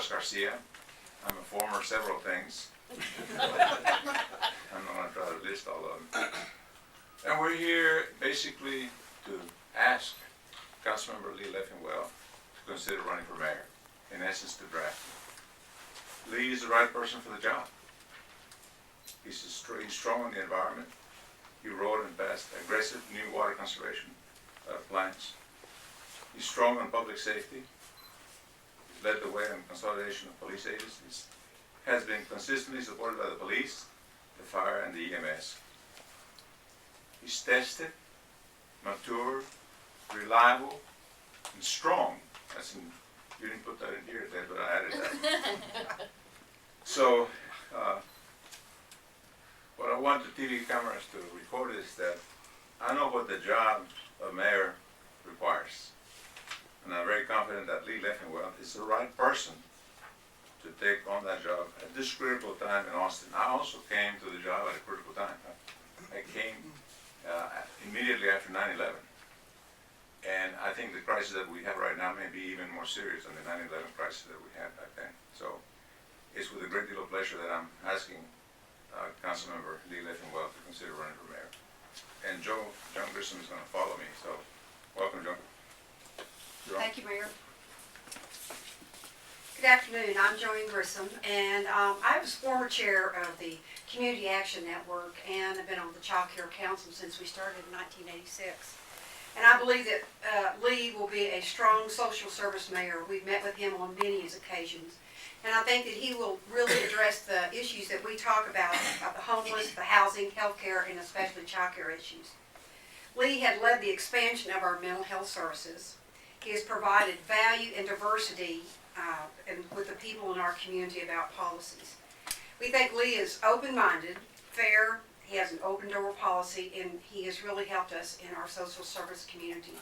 Just Garcia. I'm a former several things. I'm not going to try to list all of them. And we're here basically to ask Council Member Lee Leffingwell to consider running for mayor. In essence, to draft. Lee is the right person for the job. He's strong on the environment. He wrote and passed aggressive new water conservation plans. He's strong on public safety. He's led the way on consolidation of police agencies. Has been consistently supported by the police, the fire, and the EMS. He's tested, mature, reliable, and strong. That's in, you didn't put that in here, Ted, but I added that. So, what I want the TV cameras to record is that I know what the job of mayor requires. And I'm very confident that Lee Leffingwell is the right person to take on that job at this critical time in Austin. I also came to the job at a critical time. I came immediately after 9/11. And I think the crisis that we have right now may be even more serious than the 9/11 crisis that we had back then. So it's with a great deal of pleasure that I'm asking Councilmember Lee Leffingwell to consider running for mayor. And John Grissom is going to follow me. So welcome, John. Thank you, Mayor. Good afternoon. I'm Joanne Grissom, and I was former chair of the Community Action Network, and I've been on the Child Care Council since we started in 1986. And I believe that Lee will be a strong social service mayor. We've met with him on many occasions, and I think that he will really address the issues that we talk about the homeless, the housing, health care, and especially child care issues. Lee had led the expansion of our mental health services. He has provided value and diversity and with the people in our community about policies. We think Lee is open-minded, fair, he has an open door policy, and he has really helped us in our social service community.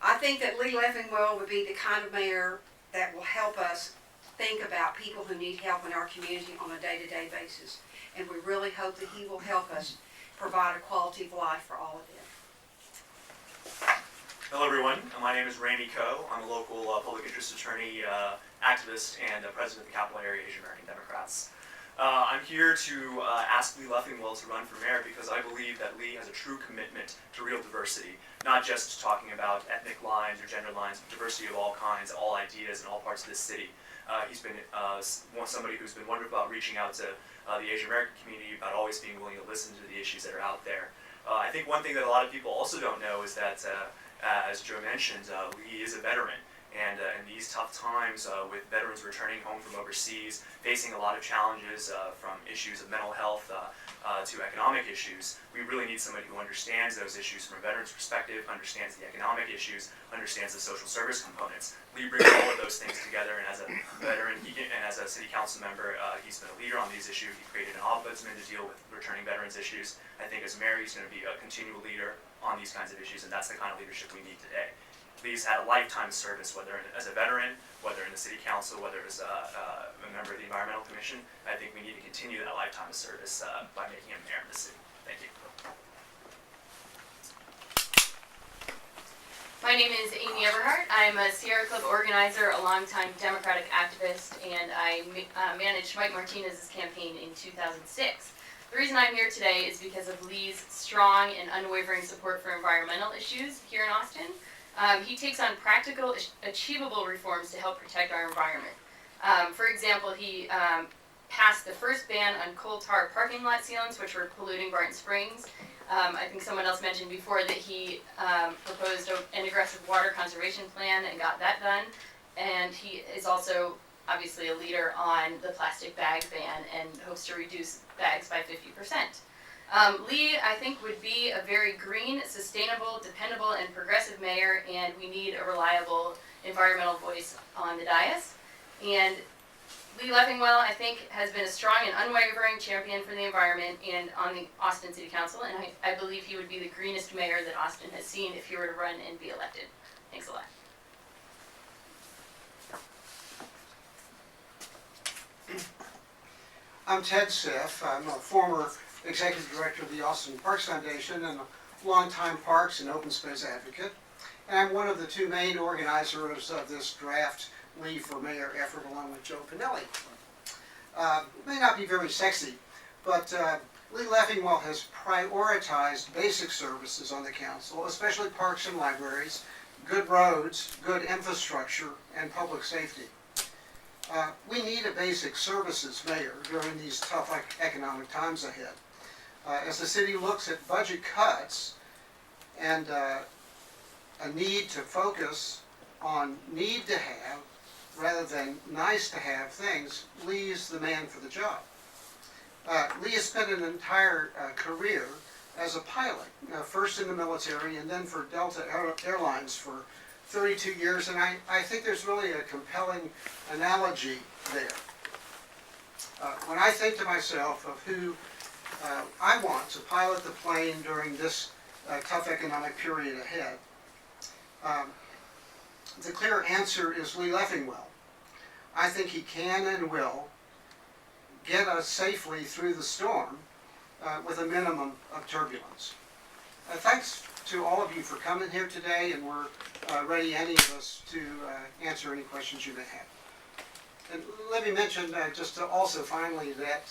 I think that Lee Leffingwell would be the kind of mayor that will help us think about people who need help in our community on a day-to-day basis. And we really hope that he will help us provide a quality of life for all of them. Hello everyone, my name is Randy Coe. I'm a local public interest attorney, activist, and president of the Capital Area Asian American Democrats. I'm here to ask Lee Leffingwell to run for mayor because I believe that Lee has a true commitment to real diversity, not just talking about ethnic lines or gender lines, but diversity of all kinds, all ideas in all parts of this city. He's been somebody who's been wonderful about reaching out to the Asian American community, about always being willing to listen to the issues that are out there. I think one thing that a lot of people also don't know is that as Joe mentioned, Lee is a veteran, and in these tough times with veterans returning home from overseas, facing a lot of challenges from issues of mental health to economic issues, we really need somebody who understands those issues from a veteran's perspective, understands the economic issues, understands the social service components. Lee brings all of those things together, and as a veteran and as a city council member, he's been a leader on these issues. He created an ombudsman to deal with returning veterans issues. I think as mayor, he's going to be a continual leader on these kinds of issues, and that's the kind of leadership we need today. Lee's had a lifetime service, whether as a veteran, whether in the city council, whether as a member of the environmental commission. I think we need to continue that lifetime of service by making him mayor of the city. Thank you. My name is Amy Everhart. I'm a Sierra Club organizer, a longtime Democratic activist, and I managed Mike Martinez's campaign in 2006. The reason I'm here today is because of Lee's strong and unwavering support for environmental issues here in Austin. He takes on practical, achievable reforms to help protect our environment. For example, he passed the first ban on coal tar parking lot sealants, which were polluting Barton Springs. I think someone else mentioned before that he proposed an aggressive water conservation plan and got that done. And he is also obviously a leader on the plastic bag ban and hopes to reduce bags by 50%. Lee, I think, would be a very green, sustainable, dependable, and progressive mayor, and we need a reliable environmental voice on the dais. And Lee Leffingwell, I think, has been a strong and unwavering champion for the environment and on the Austin City Council, and I believe he would be the greenest mayor that Austin has seen if he were to run and be elected. Thanks a lot. I'm Ted Siff. I'm a former executive director of the Austin Parks Foundation and a longtime parks and open space advocate. And I'm one of the two main organizers of this draft Lee for Mayor effort along with Joe Pinelli. It may not be very sexy, but Lee Leffingwell has prioritized basic services on the council, especially parks and libraries, good roads, good infrastructure, and public safety. We need a basic services mayor during these tough economic times ahead. As the city looks at budget cuts and a need to focus on need to have rather than nice to have things, Lee is the man for the job. Lee has spent an entire career as a pilot, first in the military and then for Delta Airlines for 32 years, and I think there's really a compelling analogy there. When I think to myself of who I want to pilot the plane during this tough economic period ahead, the clear answer is Lee Leffingwell. I think he can and will get us safely through the storm with a minimum of turbulence. Thanks to all of you for coming here today, and we're ready, any of us, to answer any questions you may have. And let me mention just also finally that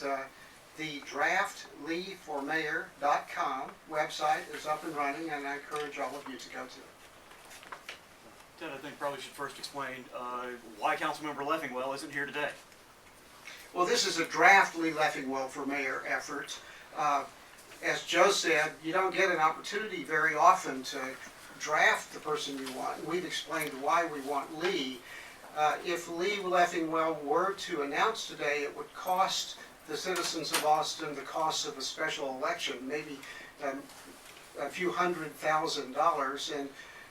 the draftleeformayor.com website is up and running, and I encourage all of you to go to it. Ted, I think probably should first explain why Councilmember Leffingwell isn't here today. Well, this is a draft Lee Leffingwell for Mayor effort. As Joe said, you don't get an opportunity very often to draft the person you want. We've explained why we want Lee. If Lee Leffingwell were to announce today, it would cost the citizens of Austin the cost of a special election, maybe a few $100,000,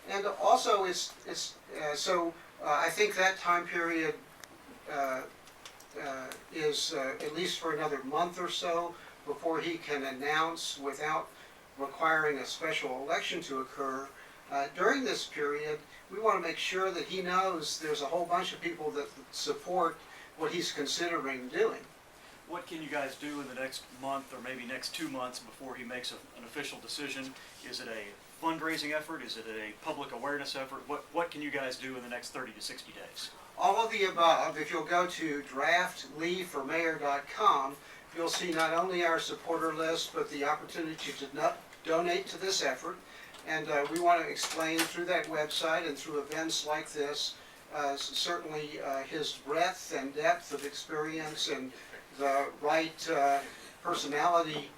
and also I think that time period is at least for another month or so before he can announce without requiring a special election to occur. During this period, we want to make sure that he knows there's a whole bunch of people that support what he's considering doing. What can you guys do in the next month or maybe next 2 months before he makes an official decision? Is it a fundraising effort? Is it a public awareness effort? What can you guys do in the next 30 to 60 days? All of the above. If you'll go to draftleeformayor.com, you'll see not only our supporter list, but the opportunity to donate to this effort. And we want to explain through that website and through events like this, certainly his breadth and depth of experience and the right personality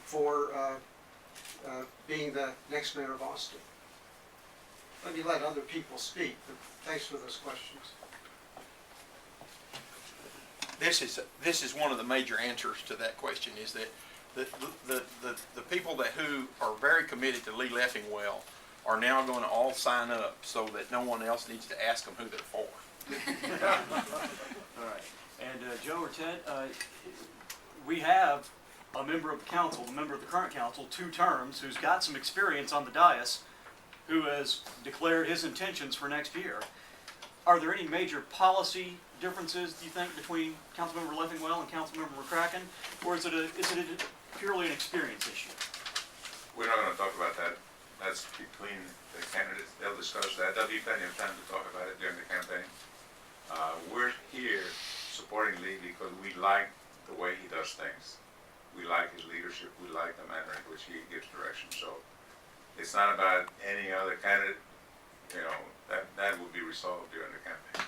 for being the next mayor of Austin. Let me let other people speak, but thanks for those questions. This is one of the major answers to that question, is that the people who are very committed to Lee Leffingwell are now going to all sign up so that no one else needs to ask them who they're for. All right. And Joe or Ted, we have a member of the council, a member of the current council, 2 terms, who's got some experience on the dais, who has declared his intentions for next year. Are there any major policy differences, do you think, between Councilmember Leffingwell and Councilmember McCracken, or is it purely an experience issue? We're not going to talk about that. That's between the candidates. They'll discuss that. There'll be plenty of time to talk about it during the campaign. We're here supporting Lee because we like the way he does things. We like his leadership. We like the manner in which he gives direction. So it's not about any other candidate. You know, that will be resolved during the campaign.